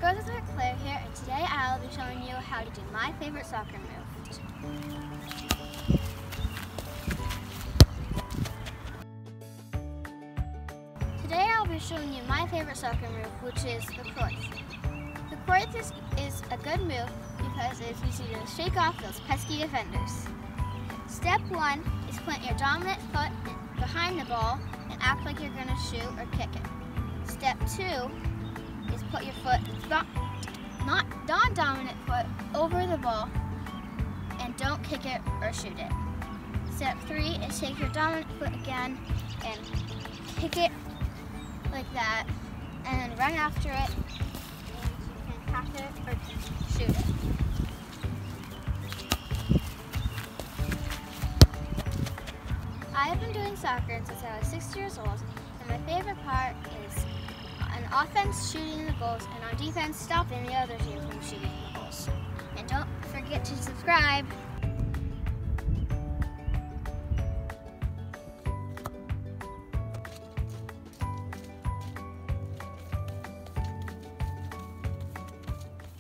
Girls with Claire here, and today I'll be showing you how to do my favorite soccer move. Today I'll be showing you my favorite soccer move, which is the Cruyff. The Cruyff is a good move because it's easy to shake off those pesky defenders. Step 1 is plant your dominant foot behind the ball and act like you're going to shoot or kick it. Step 2 is put your foot, non-dominant foot, over the ball and don't kick it or shoot it. Step 3 is take your dominant foot again and kick it like that and then run after it and you can catch it or shoot it. I've been doing soccer since I was 6 years old, and my favorite part is on offense shooting the goals and on defense stopping the other team from shooting the goals. And don't forget to subscribe.